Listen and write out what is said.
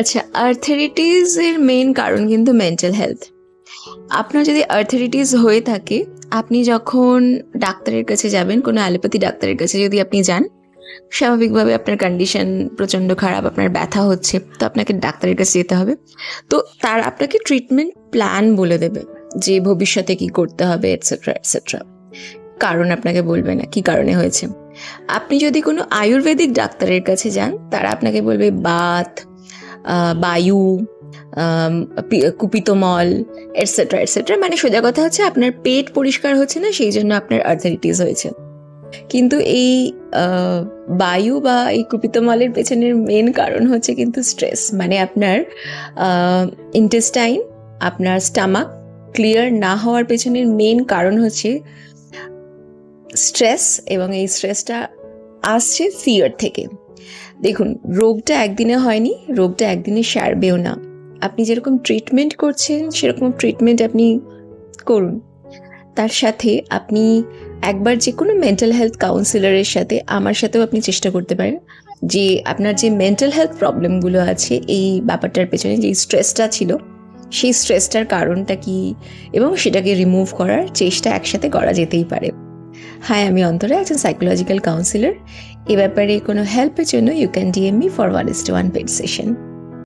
আচ্ছা, আর্থারিটিস এর মেইন কারণ কিন্তু মেন্টাল হেলথ। আপনার যদি আর্থারিটিস হয়ে থাকে, আপনি যখন ডাক্তারের কাছে যাবেন, কোনো অ্যালোপ্যাথি ডাক্তারের কাছে যদি আপনি যান, স্বাভাবিকভাবে আপনার কন্ডিশন প্রচণ্ড খারাপ, আপনার ব্যথা হচ্ছে, তো আপনাকে ডাক্তারের কাছে যেতে হবে। তো তার আপনাকে ট্রিটমেন্ট প্ল্যান বলে দেবে যে ভবিষ্যতে কি করতে হবে, এটসেট্রা এটসেট্রা। কারণ আপনাকে বলবে না কি কারণে হয়েছে। আপনি যদি কোনো আয়ুর্বেদিক ডাক্তারের কাছে যান, তারা আপনাকে বলবে বাত, বায়ু, কুপিতমল, এটসেট্রা এটসেট্রা। মানে সোজা কথা হচ্ছে আপনার পেট পরিষ্কার হচ্ছে না, সেই জন্য আপনার আর্থারিটিস হয়েছে। কিন্তু এই বায়ু বা এই কুপিতমলের পেছনের মেন কারণ হচ্ছে কিন্তু স্ট্রেস। মানে আপনার ইন্টেস্টাইন, আপনার স্টামাক ক্লিয়ার না হওয়ার পেছনের মেন কারণ হচ্ছে স্ট্রেস, এবং এই স্ট্রেসটা আসছে ফিয়ার থেকে। দেখুন, রোগটা একদিনে হয়নি, রোগটা একদিনে সারবেও না। আপনি যেরকম ট্রিটমেন্ট করছেন সেরকম ট্রিটমেন্ট আপনি করুন। তার সাথে আপনি একবার যে কোনো মেন্টাল হেলথ কাউন্সিলরের সাথে, আমার সাথেও আপনি চেষ্টা করতে পারেন যে আপনার যে মেন্টাল হেলথ প্রবলেমগুলো আছে, এই ব্যাপারটার পেছনে যে স্ট্রেসটা ছিল, সেই স্ট্রেসটার কারণটা কি, এবং সেটাকে রিমুভ করার চেষ্টা একসাথে করা যেতেই পারে। হাই, আমি অন্তরা, একজন সাইকোলজিক্যাল কাউন্সিলর। এ ব্যাপারে কোনো হেল্পের জন্য you can DM me for 1:1 paid session.